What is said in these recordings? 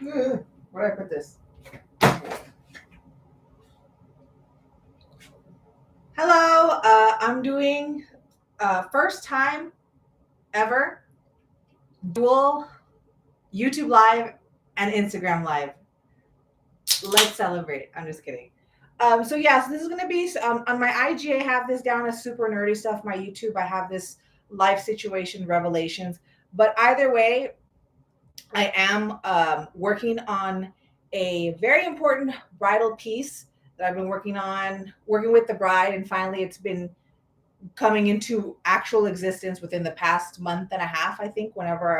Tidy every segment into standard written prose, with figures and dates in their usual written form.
Where did I put this? Hello, I'm doing first time ever dual YouTube Live and Instagram Live. Let's celebrate. I'm just kidding. So yeah, so this is gonna be on my IG. I have this down as super nerdy stuff. My YouTube, I have this life situation revelations. But either way, I am working on a very important bridal piece that I've been working with the bride, and finally, it's been coming into actual existence within the past month and a half. I think whenever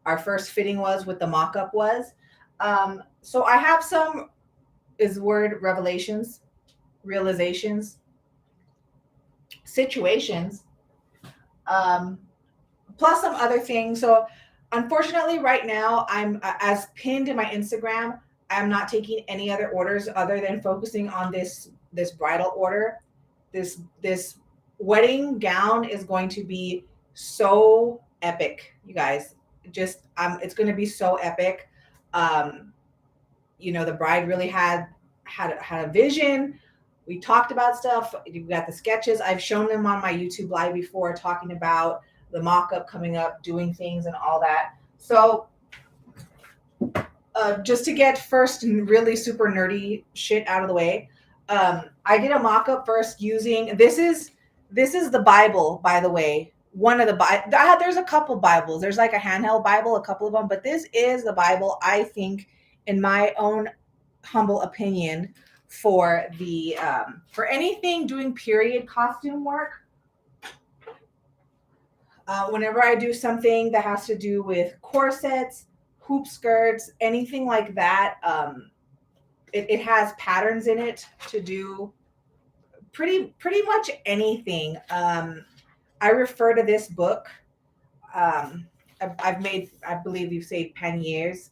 our first fitting was with the mock-up was. So I have some is word revelations, realizations, situations, um, plus some other things. So unfortunately, right now I'm as pinned in my Instagram. I'm not taking any other orders other than focusing on this bridal order. This wedding gown is going to be so epic, you guys. Just it's going to be so epic. Um, the bride really had a vision. We talked about stuff. We got the sketches. I've shown them on my YouTube live before, talking about the mock-up coming up, doing things and all that. So just to get first really super nerdy shit out of the way, I did a mock-up first using this is the Bible, by the way. One of the there's a couple Bibles. There's like a handheld Bible, a couple of them, but this is the Bible, I think, in my own humble opinion, for anything doing period costume work. Whenever I do something that has to do with corsets, hoop skirts, anything like that, it has patterns in it to do pretty much anything. I refer to this book. I've made, I believe you say panniers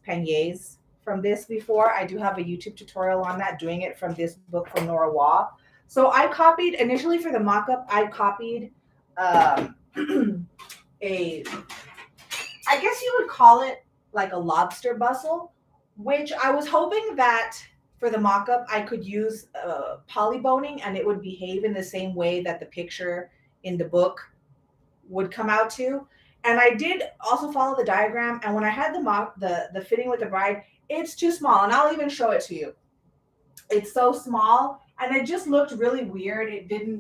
from this before. I do have a YouTube tutorial on that, doing it from this book from Nora Waugh. So I copied initially for the mock-up. I copied um, a, I guess you would call it like a lobster bustle, which I was hoping that for the mock-up I could use polyboning and it would behave in the same way that the picture in the book would come out to. And I did also follow the diagram. And when I had the fitting with the bride, it's too small. And I'll even show it to you. It's so small, and it just looked really weird.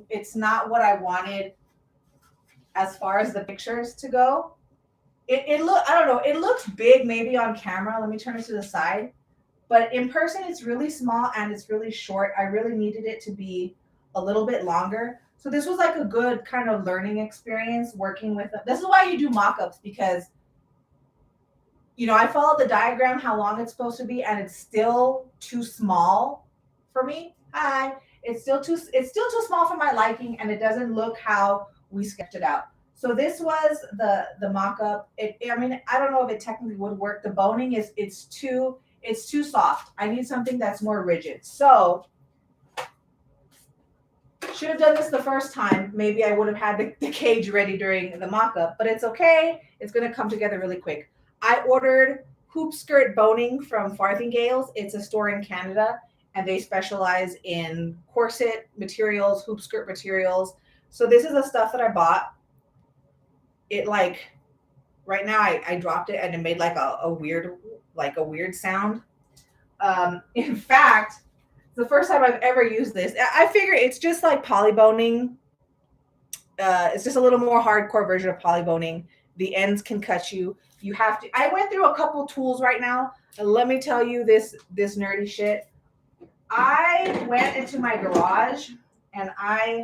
It's not what I wanted as far as the pictures to go. I don't know. It looks big maybe on camera. Let me turn it to the side. But in person, it's really small and it's really short. I really needed it to be a little bit longer. So this was like a good kind of learning experience working with them. This is why you do mock-ups, because I follow the diagram how long it's supposed to be, and it's still too small for me. Hi. It's still too small for my liking, and it doesn't look how we sketched it out. So this was the mock-up. I mean, I don't know if it technically would work. The boning is it's too soft. I need something that's more rigid. So should have done this the first time. Maybe I would have had the cage ready during the mock-up, but it's okay. It's going to come together really quick. I ordered hoop skirt boning from Farthingales. It's a store in Canada, and they specialize in corset materials, hoop skirt materials. So this is the stuff that I bought. It like right now I dropped it and it made like a weird sound. In fact, it's the first time I've ever used this. I figure it's just like polyboning. It's just a little more hardcore version of polyboning. The ends can cut you. You have to. I went through a couple tools right now, and let me tell you this nerdy shit. I went into my garage and I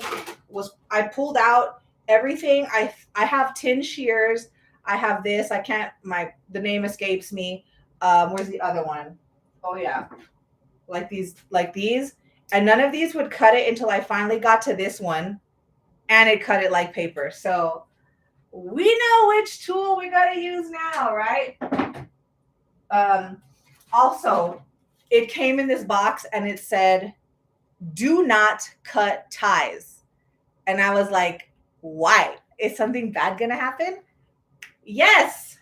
pulled out everything. I have tin shears. I have this. I can't. The name escapes me. Where's the other one? Oh yeah, like these, and none of these would cut it until I finally got to this one, and it cut it like paper. So we know which tool we gotta use now, right? Um, Also, it came in this box and it said, "Do not cut ties," and I was like, "Why? Is something bad gonna happen?" Yes,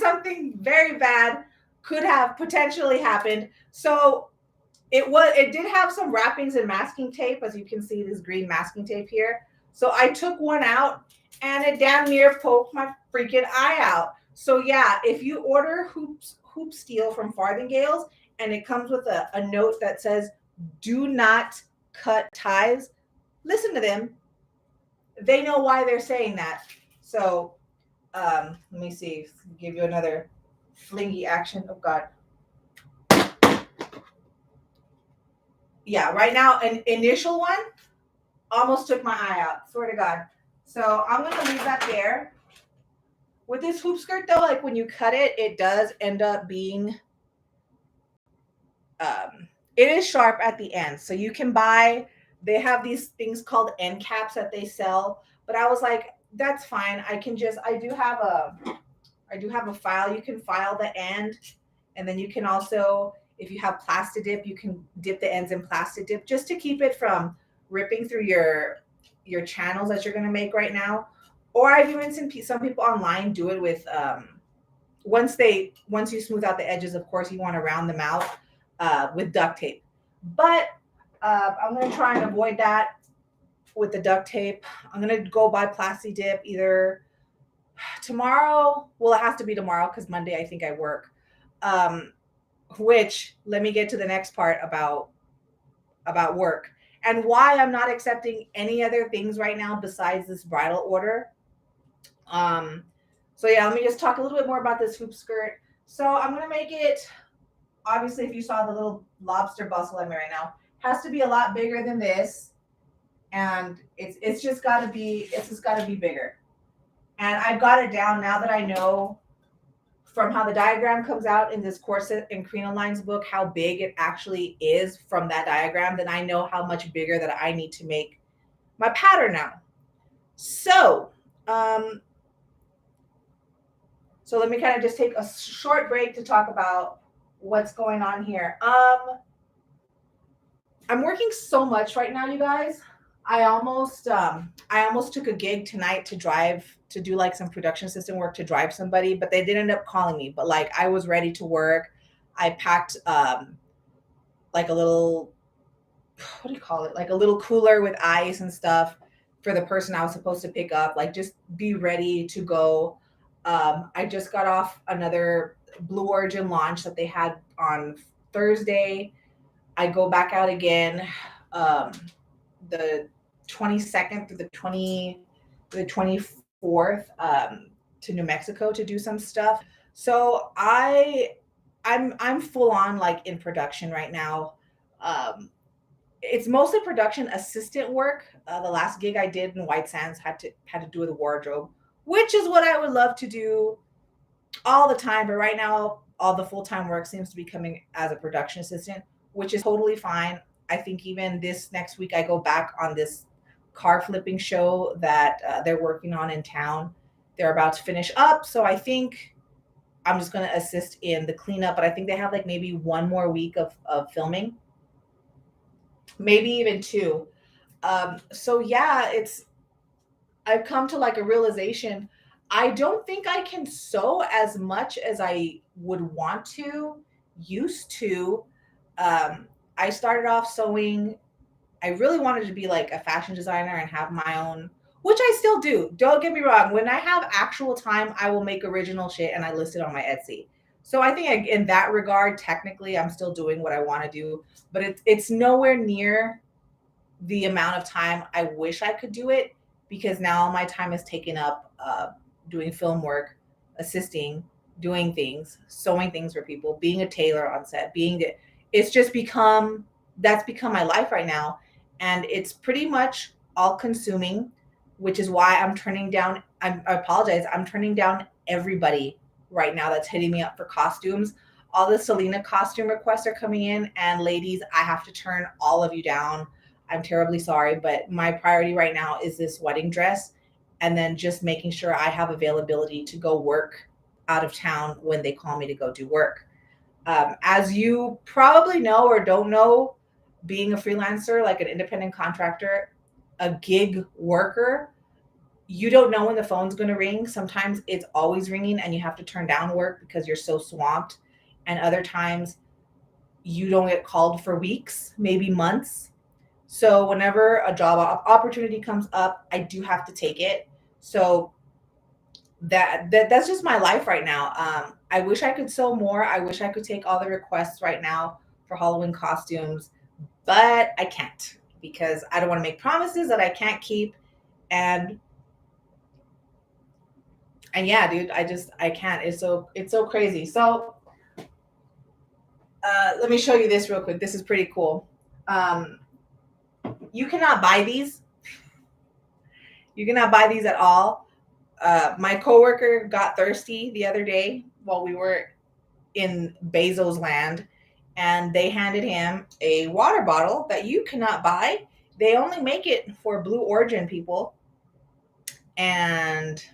something very bad could have potentially happened. So it did have some wrappings and masking tape, as you can see this green masking tape here. So I took one out and it damn near poked my freaking eye out. So yeah, if you order hoop steel from Farthingales and it comes with a note that says do not cut ties, listen to them. They know why they're saying that. So let me see, give you another flingy action. Oh God. Yeah, right now an initial one almost took my eye out. Swear to God. So I'm gonna leave that there. With this hoop skirt though, like when you cut it, it does end up being it is sharp at the end. So you can buy, they have these things called end caps that they sell. But I was like, that's fine. I do have a file. You can file the end, and then you can also, if you have plastic dip, you can dip the ends in plastic dip just to keep it from ripping through your channels that you're going to make right now. Or I've even seen some people online do it with once you smooth out the edges, of course you want to round them out with duct tape. But I'm going to try and avoid that with the duct tape. I'm going to go buy plastic dip either tomorrow. Well, it has to be tomorrow because Monday I think I work. Which, let me get to the next part about work and why I'm not accepting any other things right now besides this bridal order. So yeah, let me just talk a little bit more about this hoop skirt. So I'm gonna make it, obviously, if you saw the little lobster bustle I'm wearing right now, has to be a lot bigger than this, and it's just got to be bigger. And I've got it down now that I know from how the diagram comes out in this Corset and Crinoline's book, how big it actually is from that diagram, then I know how much bigger that I need to make my pattern now. So, so let me kind of just take a short break to talk about what's going on here. I'm working so much right now, you guys. I almost took a gig tonight to do like some production assistant work to drive somebody, but they did end up calling me. But like I was ready to work. I packed like a little, what do you call it? Like a little cooler with ice and stuff for the person I was supposed to pick up. Like just be ready to go. I just got off another Blue Origin launch that they had on Thursday. I go back out again the 22nd through the 24th to New Mexico to do some stuff. So I'm full on like in production right now. It's mostly production assistant work. The last gig I did in White Sands had to do with the wardrobe, which is what I would love to do all the time. But right now, all the full-time work seems to be coming as a production assistant, which is totally fine. I think even this next week, I go back on this car flipping show that they're working on in town. They're about to finish up. So I think I'm just going to assist in the cleanup. But I think they have like maybe one more week of filming, maybe even two. So yeah, I've come to like a realization. I don't think I can sew as much as I would want to, used to. I started off sewing. I really wanted to be like a fashion designer and have my own, which I still do. Don't get me wrong. When I have actual time, I will make original shit and I list it on my Etsy. So I think in that regard, technically, I'm still doing what I want to do, but it's nowhere near the amount of time I wish I could do it, because now my time is taken up doing film work, assisting, doing things, sewing things for people, being a tailor on set, it's just that's become my life right now. And it's pretty much all consuming, which is why I apologize. I'm turning down everybody right now that's hitting me up for costumes. All the Selena costume requests are coming in, and ladies, I have to turn all of you down. I'm terribly sorry, but my priority right now is this wedding dress, and then just making sure I have availability to go work out of town when they call me to go do work. As you probably know or don't know, being a freelancer, like an independent contractor, a gig worker, you don't know when the phone's going to ring. Sometimes it's always ringing and you have to turn down work because you're so swamped. and other times you don't get called for weeks, maybe months. So whenever a job opportunity comes up, I do have to take it. So that's just my life right now. I wish I could sew more. I wish I could take all the requests right now for Halloween costumes, but I can't because I don't want to make promises that I can't keep. And yeah, dude, I can't. It's so crazy. So let me show you this real quick. This is pretty cool. Um, you cannot buy these. You cannot buy these at all. My coworker got thirsty the other day while we were in Bezos land, and they handed him a water bottle that you cannot buy. They only make it for Blue Origin people. And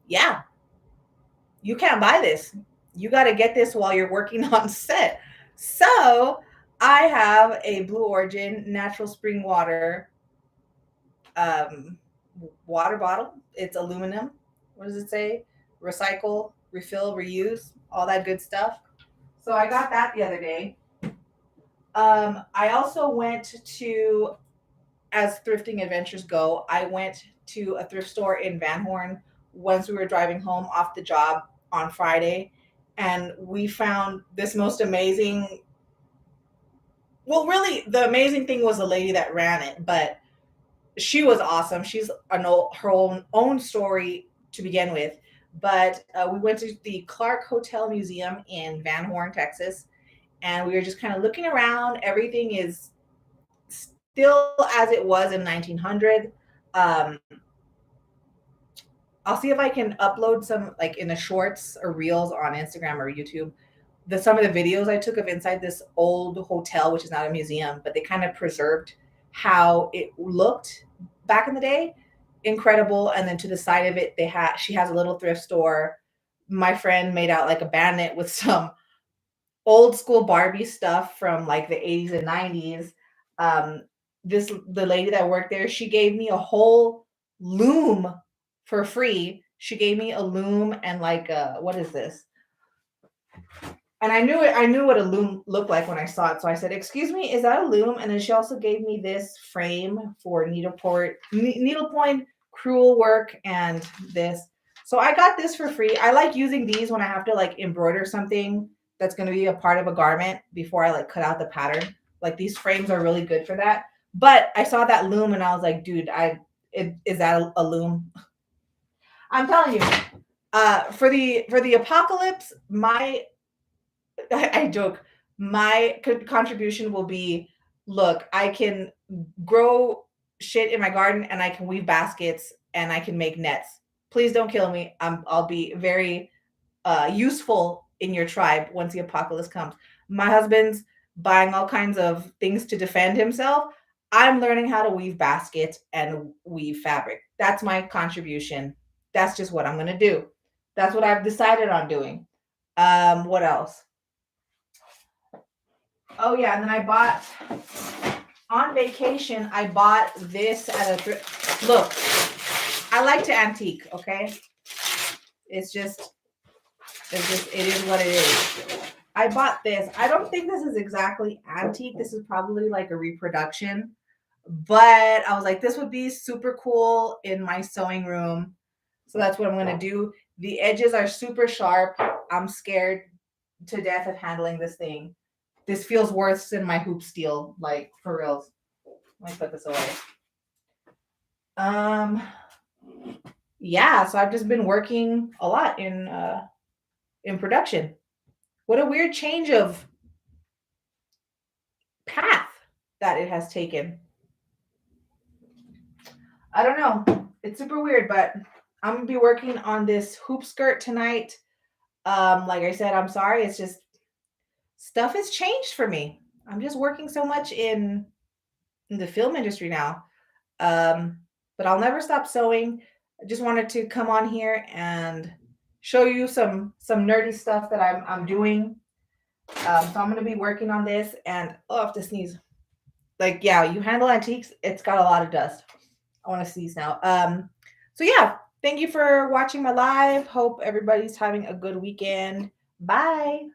yeah, you can't buy this. You got to get this while you're working on set. So I have a Blue Origin natural spring water um, water bottle. It's aluminum. What does it say? Recycle, refill, reuse, all that good stuff. So I got that the other day. I also went to, as thrifting adventures go, I went to a thrift store in Van Horn once we were driving home off the job on Friday, and we found this most amazing. Well, really, the amazing thing was the lady that ran it, but she was awesome. She's her own story to begin with. But we went to the Clark Hotel Museum in Van Horn, Texas, and we were just kind of looking around. Everything is still as it was in 1900. Um, I'll see if I can upload some like in the shorts or reels on Instagram or YouTube. Some of the videos I took of inside this old hotel, which is not a museum, but they kind of preserved how it looked back in the day. Incredible. And then to the side of it, she has a little thrift store. My friend made out like a bandit with some old school Barbie stuff from like the 80s and 90s. Um, the lady that worked there, she gave me a whole loom for free. She gave me a loom and like what is this? And I knew what a loom looked like when I saw it. So I said, "Excuse me, is that a loom?" And then she also gave me this frame for needlepoint crewel work and this. So I got this for free. I like using these when I have to like embroider something that's going to be a part of a garment before I like cut out the pattern. Like these frames are really good for that. But I saw that loom and I was like, dude, is that a loom? I'm telling you, for the apocalypse, I joke, my contribution will be, look, I can grow shit in my garden and I can weave baskets and I can make nets. Please don't kill me. I'll be very useful in your tribe once the apocalypse comes. My husband's buying all kinds of things to defend himself. I'm learning how to weave baskets and weave fabric. That's my contribution. That's just what I'm going to do. That's what I've decided on doing. What else? Oh yeah, and then I bought on vacation. I bought this at a look. I like to antique. Okay, it's just it is what it is. I bought this. I don't think this is exactly antique. This is probably like a reproduction, but I was like, this would be super cool in my sewing room. So that's what I'm gonna do. The edges are super sharp. I'm scared to death of handling this thing. This feels worse than my hoop steel, like for reals. Let me put this away. Yeah, so I've just been working a lot in production. What a weird change of path that it has taken. I don't know. It's super weird, but I'm gonna be working on this hoop skirt tonight. Like I said, I'm sorry. It's just stuff has changed for me. I'm just working so much in the film industry now. But I'll never stop sewing. I just wanted to come on here and show you some nerdy stuff that I'm doing. So I'm gonna be working on this, and oh, I have to sneeze. Like, yeah, you handle antiques, it's got a lot of dust. I want to sneeze now. So yeah, thank you for watching my live. Hope everybody's having a good weekend. Bye.